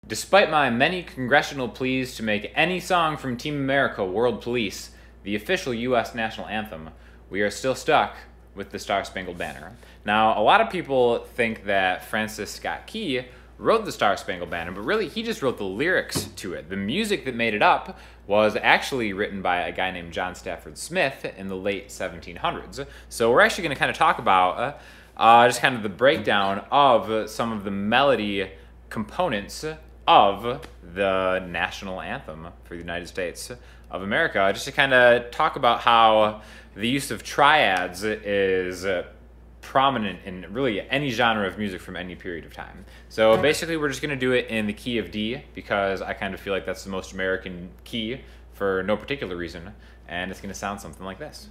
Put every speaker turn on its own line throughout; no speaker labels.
Despite my many congressional pleas to make any song from Team America World Police the official U.S. national anthem, we are still stuck with the Star-Spangled Banner. Now, a lot of people think that Francis Scott Key wrote the Star-Spangled Banner, but really he just wrote the lyrics to it. The music that made it up was actually written by a guy named John Stafford Smith in the late 1700s. So we're actually going to kind of talk about just kind of the breakdown of some of the melody components of the national anthem for the United States of America, just to kind of talk about how the use of triads is prominent in really any genre of music from any period of time. So basically we're just going to do it in the key of D because I kind of feel like that's the most American key for no particular reason, and it's going to sound something like this.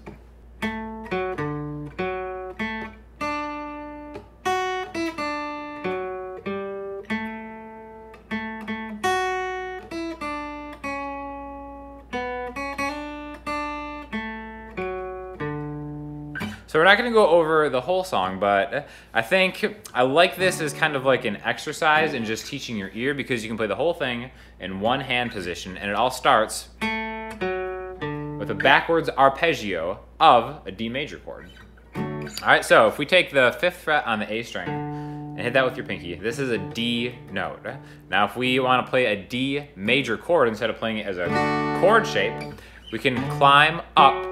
So we're not going to go over the whole song, but I think I like this as kind of like an exercise in just teaching your ear, because you can play the whole thing in one hand position, and it all starts with a backwards arpeggio of a D major chord. Alright, so if we take the 5th fret on the A string and hit that with your pinky, this is a D note. Now if we want to play a D major chord instead of playing it as a chord shape, we can climb up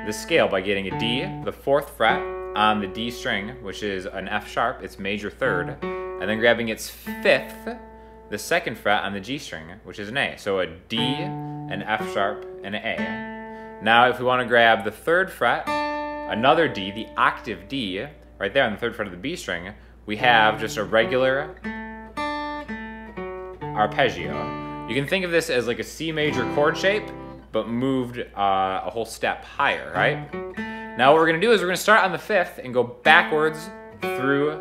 the scale by getting a D, the 4th fret on the D string, which is an F sharp, it's major 3rd, and then grabbing its 5th, the 2nd fret on the G string, which is an A. So a D, an F sharp, and an A. Now if we want to grab the 3rd fret, another D, the octave D, right there on the 3rd fret of the B string, we have just a regular arpeggio. You can think of this as like a C major chord shape, but moved a whole step higher, right? Now what we're gonna do is we're gonna start on the 5th and go backwards through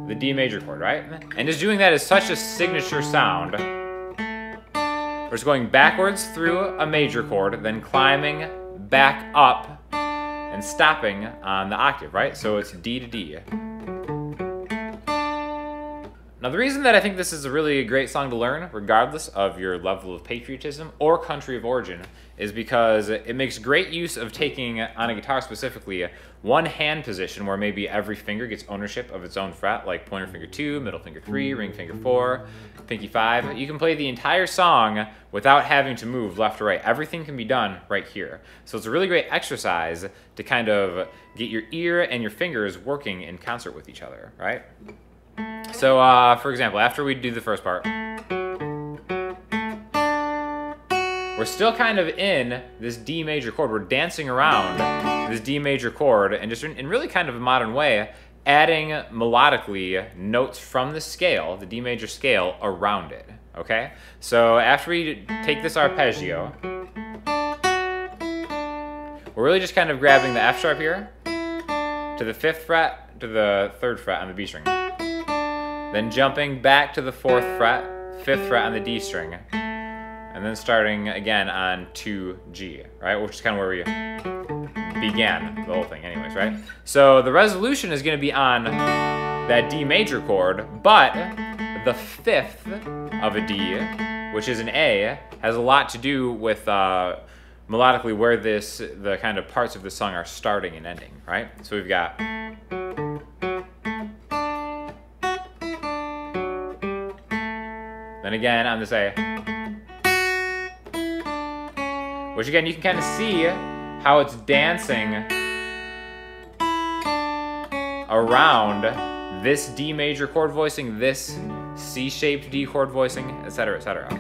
the D major chord, right? And just doing that is such a signature sound. We're just going backwards through a major chord, then climbing back up and stopping on the octave, right? So it's D to D. Now the reason that I think this is a really great song to learn, regardless of your level of patriotism or country of origin, is because it makes great use of taking, on a guitar specifically, one hand position where maybe every finger gets ownership of its own fret, like pointer finger 2, middle finger 3, ring finger 4, pinky 5. You can play the entire song without having to move left or right. Everything can be done right here. So it's a really great exercise to kind of get your ear and your fingers working in concert with each other, right? So, for example, after we do the first part, we're still kind of in this D major chord. We're dancing around this D major chord and just in really kind of a modern way, adding melodically notes from the scale, the D major scale, around it, okay? So after we take this arpeggio, we're really just kind of grabbing the F sharp here to the 5th fret to the 3rd fret on the B string. Then jumping back to the 4th fret, 5th fret on the D string, and then starting again on 2G, right? Which is kind of where we began the whole thing anyways, right? So the resolution is going to be on that D major chord, but the 5th of a D, which is an A, has a lot to do with melodically where the kind of parts of the song are starting and ending, right? So we've got... Then again on this A, which again you can kind of see how it's dancing around this D major chord voicing, this C-shaped D chord voicing, etc., etc.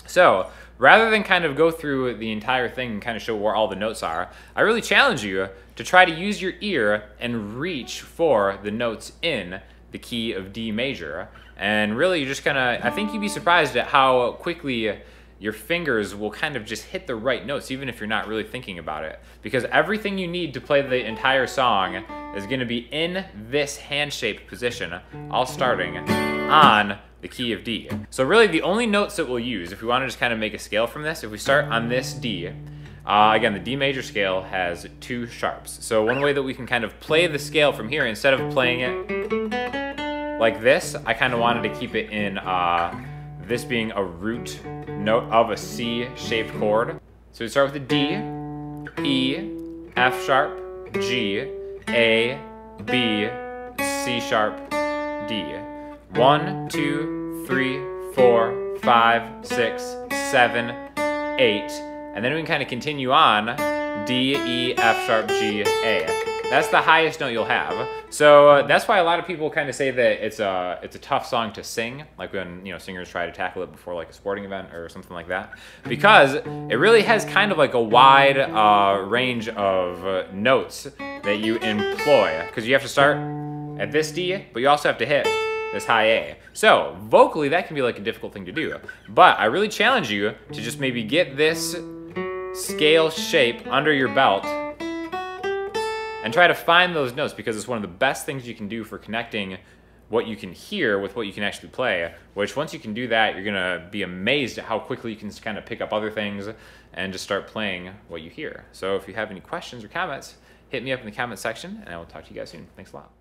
So rather than kind of go through the entire thing and kind of show where all the notes are, I really challenge you to try to use your ear and reach for the notes in the key of D major. And really, you're just gonna, I think you'd be surprised at how quickly your fingers will kind of just hit the right notes, even if you're not really thinking about it. Because everything you need to play the entire song is gonna be in this hand-shaped position, all starting on the key of D. So really, the only notes that we'll use, if we wanna just kind of make a scale from this, if we start on this D, again, the D major scale has 2 sharps. So one way that we can kind of play the scale from here, instead of playing it like this, I kind of wanted to keep it in this being a root note of a C-shaped chord. So we start with a D, E, F sharp, G, A, B, C sharp, D. 1, 2, 3, 4, 5, 6, 7, 8. And then we can kind of continue on D, E, F sharp, G, A. That's the highest note you'll have. So that's why a lot of people kind of say that it's a tough song to sing, like when singers try to tackle it before like a sporting event or something like that, because it really has kind of like a wide range of notes that you employ, because you have to start at this D, but you also have to hit this high A. So vocally that can be like a difficult thing to do, but I really challenge you to just maybe get this scale shape under your belt and try to find those notes, because it's one of the best things you can do for connecting what you can hear with what you can actually play, which once you can do that, you're gonna be amazed at how quickly you can kind of pick up other things and just start playing what you hear. So if you have any questions or comments, hit me up in the comment section and I will talk to you guys soon. Thanks a lot.